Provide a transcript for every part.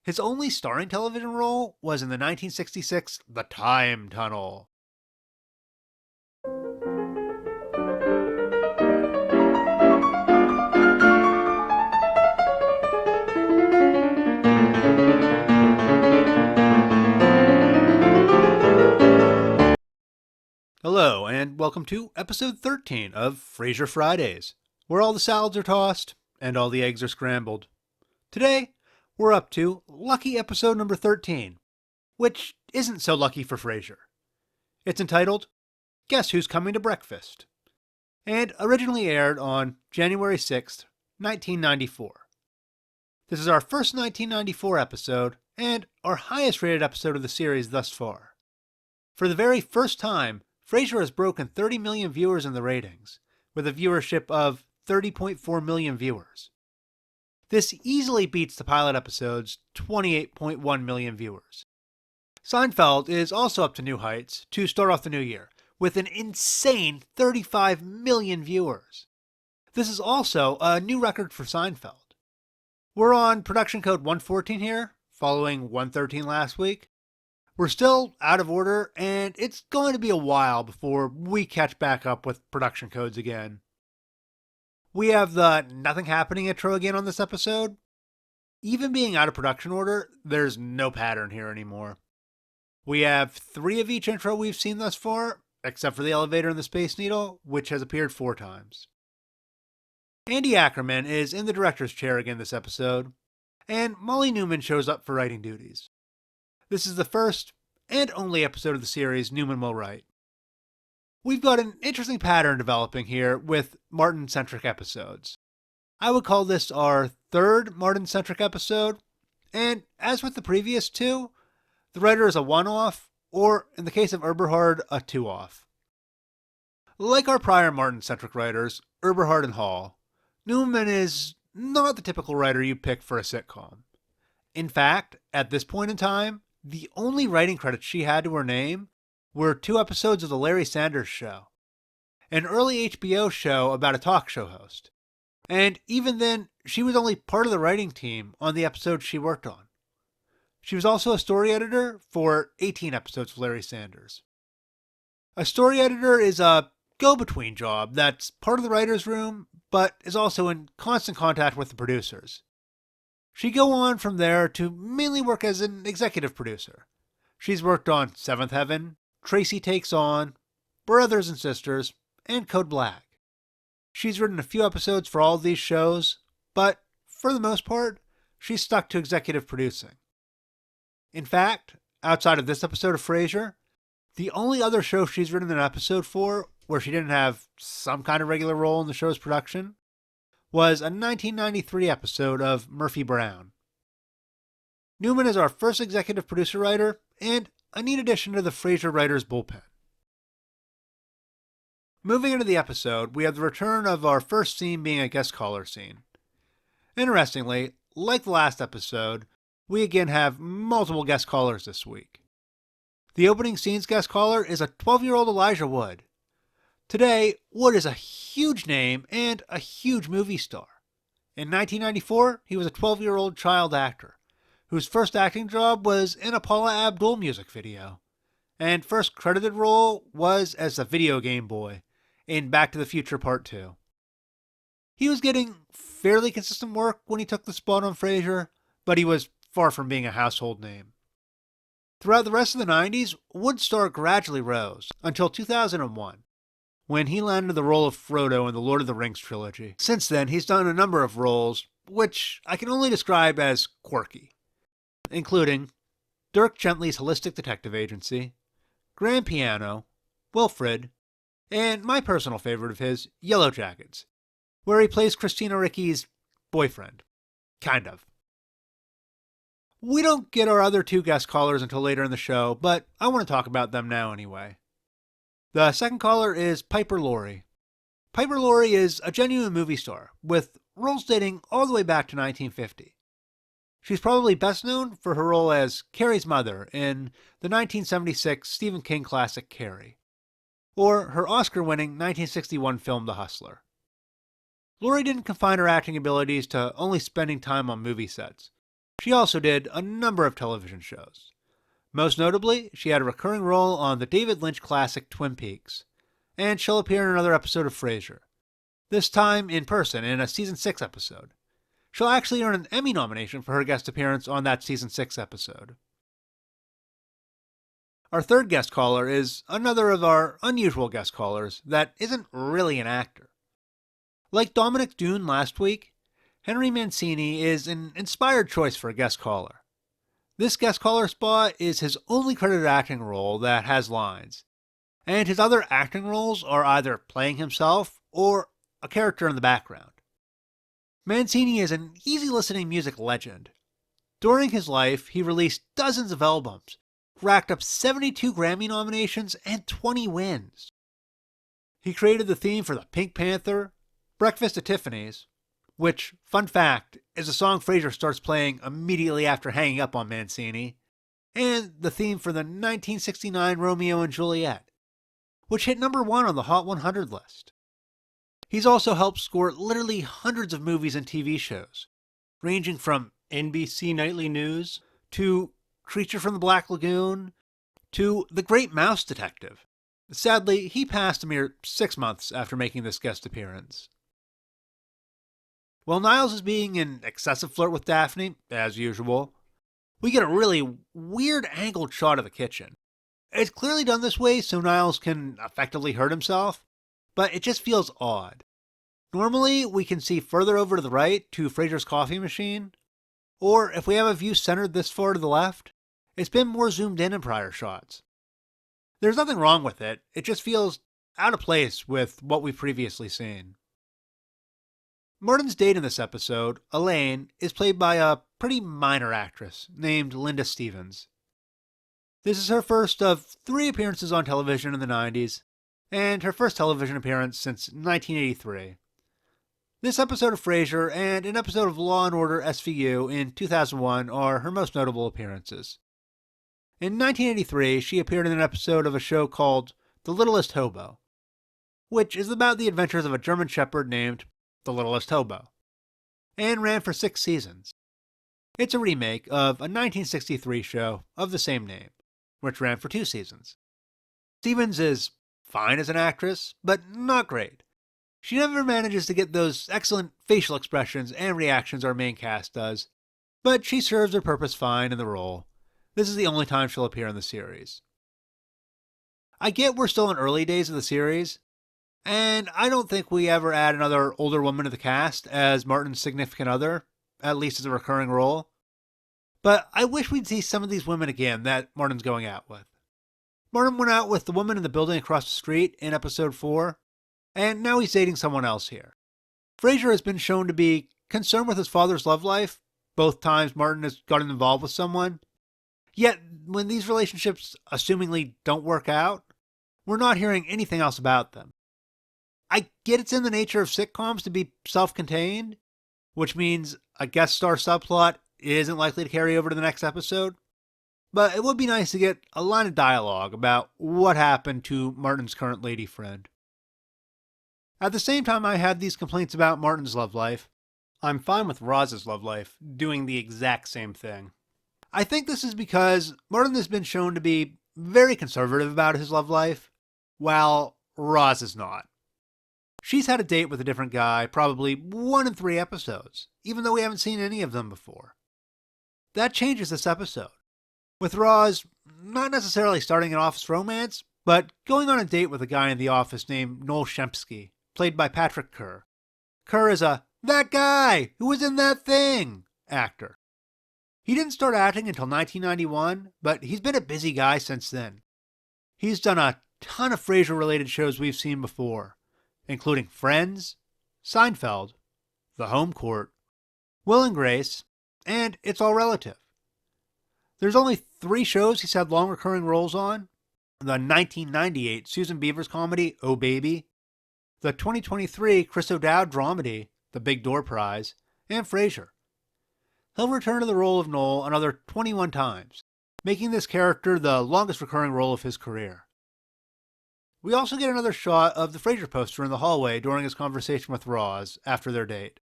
His only starring television role was in the 1966 The Time Tunnel. Hello, and welcome to episode 13 of Frasier Fridays, where all the salads are tossed and all the eggs are scrambled. Today, we're up to lucky episode number 13, which isn't so lucky for Frasier. It's entitled, Guess Who's Coming to Breakfast? And originally aired on January 6th, 1994. This is our first 1994 episode, and our highest rated episode of the series thus far. For the very first time, Frasier has broken 30 million viewers in the ratings, with a viewership of 30.4 million viewers. This easily beats the pilot episode's 28.1 million viewers. Seinfeld is also up to new heights to start off the new year, with an insane 35 million viewers. This is also a new record for Seinfeld. We're on production code 114 here, following 113 last week. We're still out of order, and it's going to be a while before we catch back up with production codes again. We have the nothing happening intro again on this episode. Even being out of production order, there's no pattern here anymore. We have 3 of each intro we've seen thus far, except for the elevator and the Space Needle, which has appeared 4 times. Andy Ackerman is in the director's chair again this episode, and Molly Newman shows up for writing duties. This is the first and only episode of the series Newman will write. We've got an interesting pattern developing here with Martin-centric episodes. I would call this our third Martin-centric episode, and as with the previous 2, the writer is a one-off, or in the case of Eberhard, a 2-off. Like our prior Martin-centric writers, Eberhard and Hall, Newman is not the typical writer you pick for a sitcom. In fact, at this point in time, the only writing credits she had to her name were 2 episodes of The Larry Sanders Show, an early HBO show about a talk show host. And even then, she was only part of the writing team on the episodes she worked on. She was also a story editor for 18 episodes of Larry Sanders. A story editor is a go-between job that's part of the writer's room, but is also in constant contact with the producers. She'd go on from there to mainly work as an executive producer. She's worked on Seventh Heaven, Tracy Takes On, Brothers and Sisters, and Code Black. She's written a few episodes for all of these shows, but for the most part, she's stuck to executive producing. In fact, outside of this episode of Frasier, the only other show she's written an episode for where she didn't have some kind of regular role in the show's production was a 1993 episode of Murphy Brown. Newman is our first executive producer-writer, and a neat addition to the Frasier writers' bullpen. Moving into the episode, we have the return of our first scene being a guest caller scene. Interestingly, like the last episode, we again have multiple guest callers this week. The opening scene's guest caller is a 12-year-old Elijah Wood. Today, Wood is a huge name and a huge movie star. In 1994, he was a 12-year-old child actor, whose first acting job was in a Paula Abdul music video, and first credited role was as a video game boy in Back to the Future Part 2. He was getting fairly consistent work when he took the spot on Frasier, but he was far from being a household name. Throughout the rest of the 90s, Wood's star gradually rose until 2001, when he landed the role of Frodo in the Lord of the Rings trilogy. Since then, he's done a number of roles, which I can only describe as quirky, including Dirk Gently's Holistic Detective Agency, Grand Piano, Wilfred, and my personal favorite of his, Yellow Jackets, where he plays Christina Ricci's boyfriend. Kind of. We don't get our other 2 guest callers until later in the show, but I want to talk about them now anyway. The second caller is Piper Laurie. Piper Laurie is a genuine movie star, with roles dating all the way back to 1950. She's probably best known for her role as Carrie's mother in the 1976 Stephen King classic Carrie, or her Oscar-winning 1961 film The Hustler. Laurie didn't confine her acting abilities to only spending time on movie sets, She also did a number of television shows. Most notably, she had a recurring role on the David Lynch classic Twin Peaks, and she'll appear in another episode of Frasier, this time in person in a Season 6 episode. She'll actually earn an Emmy nomination for her guest appearance on that Season 6 episode. Our third guest caller is another of our unusual guest callers that isn't really an actor. Like Dominic Dune last week, Henry Mancini is an inspired choice for a guest caller. This guest caller spot is his only credited acting role that has lines, and his other acting roles are either playing himself or a character in the background. Mancini is an easy-listening music legend. During his life, he released dozens of albums, racked up 72 Grammy nominations, and 20 wins. He created the theme for the Pink Panther, Breakfast at Tiffany's, which, fun fact, is a song Frasier starts playing immediately after hanging up on Mancini, and the theme for the 1969 Romeo and Juliet, which hit number 1 on the Hot 100 list. He's also helped score literally hundreds of movies and TV shows, ranging from NBC Nightly News to Creature from the Black Lagoon to The Great Mouse Detective. Sadly, he passed a mere 6 months after making this guest appearance. While Niles is being an excessive flirt with Daphne, as usual, we get a really weird angled shot of the kitchen. It's clearly done this way so Niles can effectively hurt himself, but it just feels odd. Normally, we can see further over to the right to Frasier's coffee machine, or if we have a view centered this far to the left, it's been more zoomed in prior shots. There's nothing wrong with it, it just feels out of place with what we've previously seen. Martin's date in this episode, Elaine, is played by a pretty minor actress named Linda Stevens. This is her first of 3 appearances on television in the 90s, and her first television appearance since 1983. This episode of Frasier and an episode of Law & Order SVU in 2001 are her most notable appearances. In 1983, she appeared in an episode of a show called The Littlest Hobo, which is about the adventures of a German Shepherd named The Littlest Hobo, and ran for 6 seasons. It's a remake of a 1963 show of the same name, which ran for 2 seasons. Stevens is fine as an actress, but not great. She never manages to get those excellent facial expressions and reactions our main cast does, but she serves her purpose fine in the role. This is the only time she'll appear in the series. I get we're still in early days of the series, and I don't think we ever add another older woman to the cast as Martin's significant other, at least as a recurring role. But I wish we'd see some of these women again that Martin's going out with. Martin went out with the woman in the building across the street in episode 4, and now he's dating someone else here. Frasier has been shown to be concerned with his father's love life, both times Martin has gotten involved with someone. Yet, when these relationships assumingly don't work out, we're not hearing anything else about them. I get it's in the nature of sitcoms to be self-contained, which means a guest star subplot isn't likely to carry over to the next episode, but it would be nice to get a line of dialogue about what happened to Martin's current lady friend. At the same time I had these complaints about Martin's love life, I'm fine with Roz's love life doing the exact same thing. I think this is because Martin has been shown to be very conservative about his love life, while Roz is not. She's had a date with a different guy probably 1 in 3 episodes, even though we haven't seen any of them before. That changes this episode, with Roz not necessarily starting an office romance, but going on a date with a guy in the office named Noel Shempsky, played by Patrick Kerr. Kerr is a "that guy who was in that thing" actor. He didn't start acting until 1991, but he's been a busy guy since then. He's done a ton of Frasier-related shows we've seen before, including Friends, Seinfeld, The Home Court, Will and Grace, and It's All Relative. There's only 3 shows he's had long recurring roles on: the 1998 Susan Beavers comedy Oh Baby, the 2023 Chris O'Dowd dramedy The Big Door Prize, and Frasier. He'll return to the role of Noel another 21 times, making this character the longest recurring role of his career. We also get another shot of the Frasier poster in the hallway during his conversation with Roz after their date.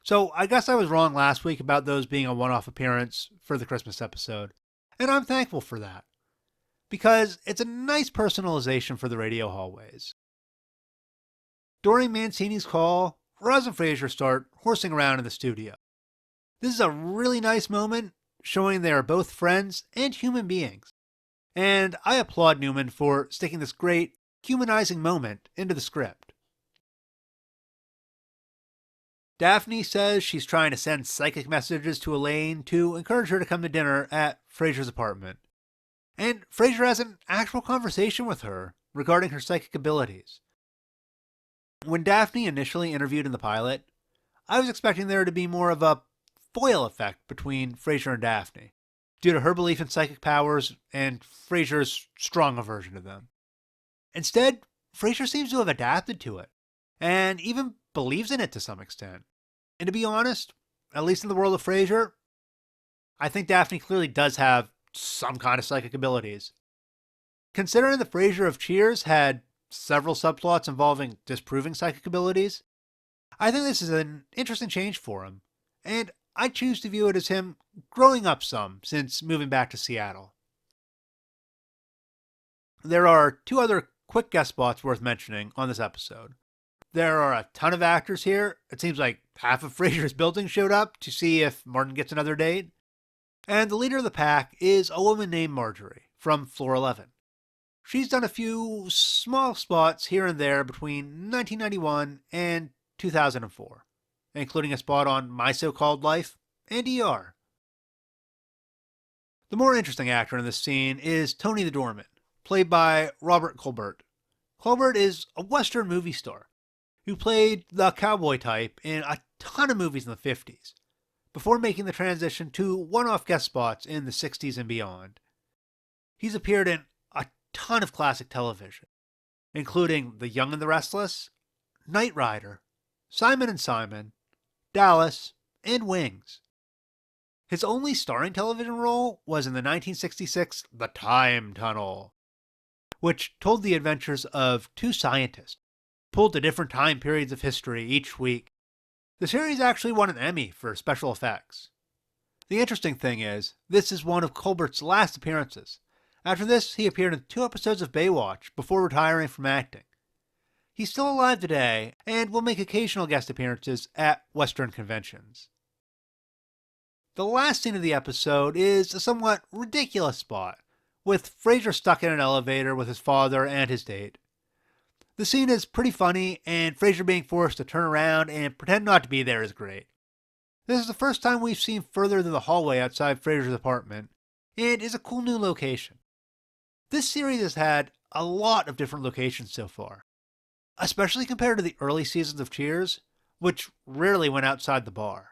So I guess I was wrong last week about those being a one-off appearance for the Christmas episode. And I'm thankful for that, because it's a nice personalization for the radio hallways. During Mancini's call, Roz and Frasier start horsing around in the studio. This is a really nice moment, showing they are both friends and human beings. And I applaud Newman for sticking this great, humanizing moment into the script. Daphne says she's trying to send psychic messages to Elaine to encourage her to come to dinner at Frasier's apartment. And Frasier has an actual conversation with her regarding her psychic abilities. When Daphne initially interviewed in the pilot, I was expecting there to be more of a foil effect between Frasier and Daphne, due to her belief in psychic powers and Frasier's strong aversion to them. Instead, Frasier seems to have adapted to it, and even believes in it to some extent. And to be honest, at least in the world of Frasier, I think Daphne clearly does have some kind of psychic abilities. Considering the Frasier of Cheers had several subplots involving disproving psychic abilities, I think this is an interesting change for him, and I choose to view it as him growing up some since moving back to Seattle. There are two other quick guest spots worth mentioning on this episode. There are a ton of actors here. It seems like half of Frasier's building showed up to see if Martin gets another date. And the leader of the pack is a woman named Marjorie from Floor 11. She's done a few small spots here and there between 1991 and 2004, including a spot on My So-Called Life and ER. The more interesting actor in this scene is Tony the Doorman, played by Robert Colbert. Colbert is a Western movie star who played the cowboy type in a ton of movies in the 50s, before making the transition to one-off guest spots in the 60s and beyond. He's appeared in a ton of classic television, including The Young and the Restless, Knight Rider, Simon and Simon, Dallas, and Wings. His only starring television role was in the 1966 The Time Tunnel, which told the adventures of two scientists pulled to different time periods of history each week. The series actually won an Emmy for special effects. The interesting thing is, this is one of Colbert's last appearances. After this, he appeared in 2 episodes of Baywatch before retiring from acting. He's still alive today and will make occasional guest appearances at Western conventions. The last scene of the episode is a somewhat ridiculous spot, with Frasier stuck in an elevator with his father and his date. The scene is pretty funny, and Frasier being forced to turn around and pretend not to be there is great. This is the first time we've seen further than the hallway outside Frasier's apartment, and is a cool new location. This series has had a lot of different locations so far, especially compared to the early seasons of Cheers, which rarely went outside the bar.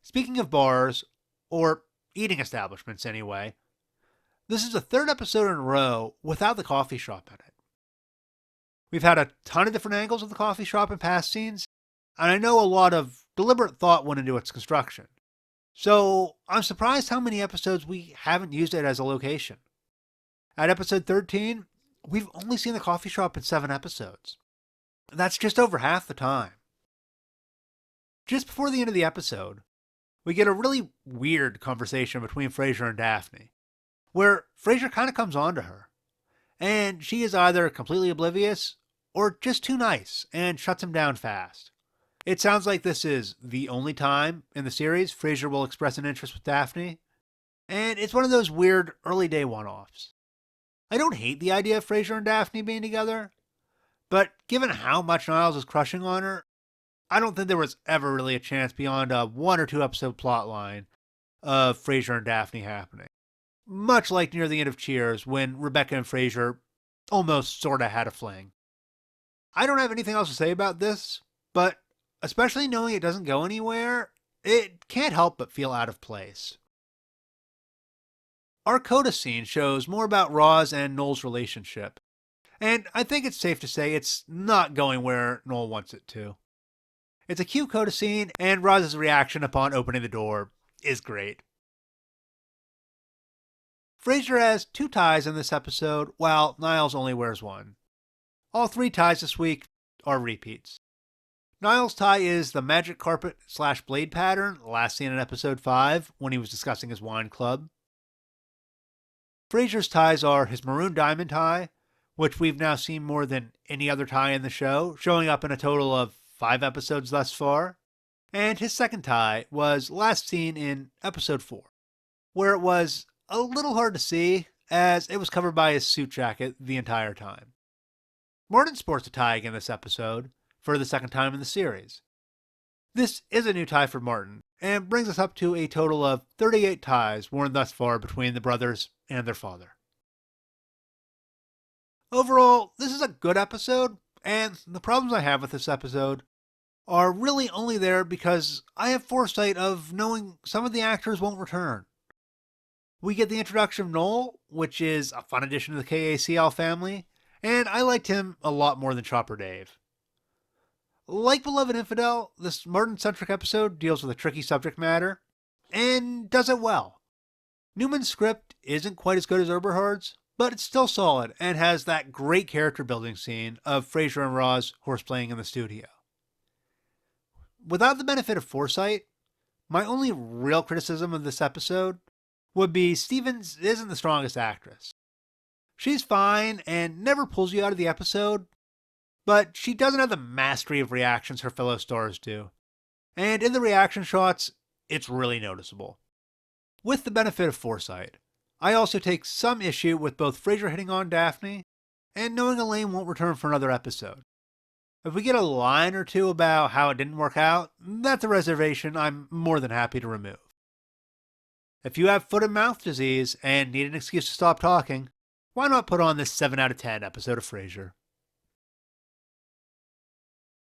Speaking of bars, or eating establishments anyway, this is the 3rd episode in a row without the coffee shop in it. We've had a ton of different angles of the coffee shop in past scenes, and I know a lot of deliberate thought went into its construction. So I'm surprised how many episodes we haven't used it as a location. At episode 13, we've only seen the coffee shop in 7 episodes. That's just over half the time. Just before the end of the episode, we get a really weird conversation between Frasier and Daphne, where Frasier kind of comes on to her, and she is either completely oblivious or just too nice and shuts him down fast. It sounds like this is the only time in the series Frasier will express an interest with Daphne, and it's one of those weird early day one-offs. I don't hate the idea of Frasier and Daphne being together, but given how much Niles is crushing on her, I don't think there was ever really a chance beyond a 1 or 2 episode plotline of Frasier and Daphne happening. Much like near the end of Cheers, when Rebecca and Frasier almost sorta had a fling. I don't have anything else to say about this, but especially knowing it doesn't go anywhere, it can't help but feel out of place. Our coda scene shows more about Roz and Noel's relationship, and I think it's safe to say it's not going where Noel wants it to. It's a cute coda scene, and Roz's reaction upon opening the door is great. Frasier has 2 ties in this episode, while Niles only wears 1. All 3 ties this week are repeats. Niall's tie is the magic carpet / blade pattern, last seen in episode 5 when he was discussing his wine club. Frasier's ties are his maroon diamond tie, which we've now seen more than any other tie in the show, showing up in a total of 5 episodes thus far. And his second tie was last seen in episode 4, where it was a little hard to see as it was covered by his suit jacket the entire time. Martin sports a tie again this episode, for the second time in the series. This is a new tie for Martin, and brings us up to a total of 38 ties worn thus far between the brothers and their father. Overall, this is a good episode, and the problems I have with this episode are really only there because I have foresight of knowing some of the actors won't return. We get the introduction of Noel, which is a fun addition to the KACL family, and I liked him a lot more than Chopper Dave. Like Beloved Infidel, this Martin-centric episode deals with a tricky subject matter, and does it well. Newman's script isn't quite as good as Eberhard's, but it's still solid and has that great character building scene of Frasier and Roz horseplaying in the studio. Without the benefit of foresight, my only real criticism of this episode would be Stevens isn't the strongest actress. She's fine and never pulls you out of the episode, but she doesn't have the mastery of reactions her fellow stars do. And in the reaction shots, it's really noticeable. With the benefit of foresight, I also take some issue with both Frasier hitting on Daphne and knowing Elaine won't return for another episode. If we get a line or two about how it didn't work out, that's a reservation I'm more than happy to remove. If you have foot and mouth disease and need an excuse to stop talking, why not put on this 7 out of 10 episode of Frasier?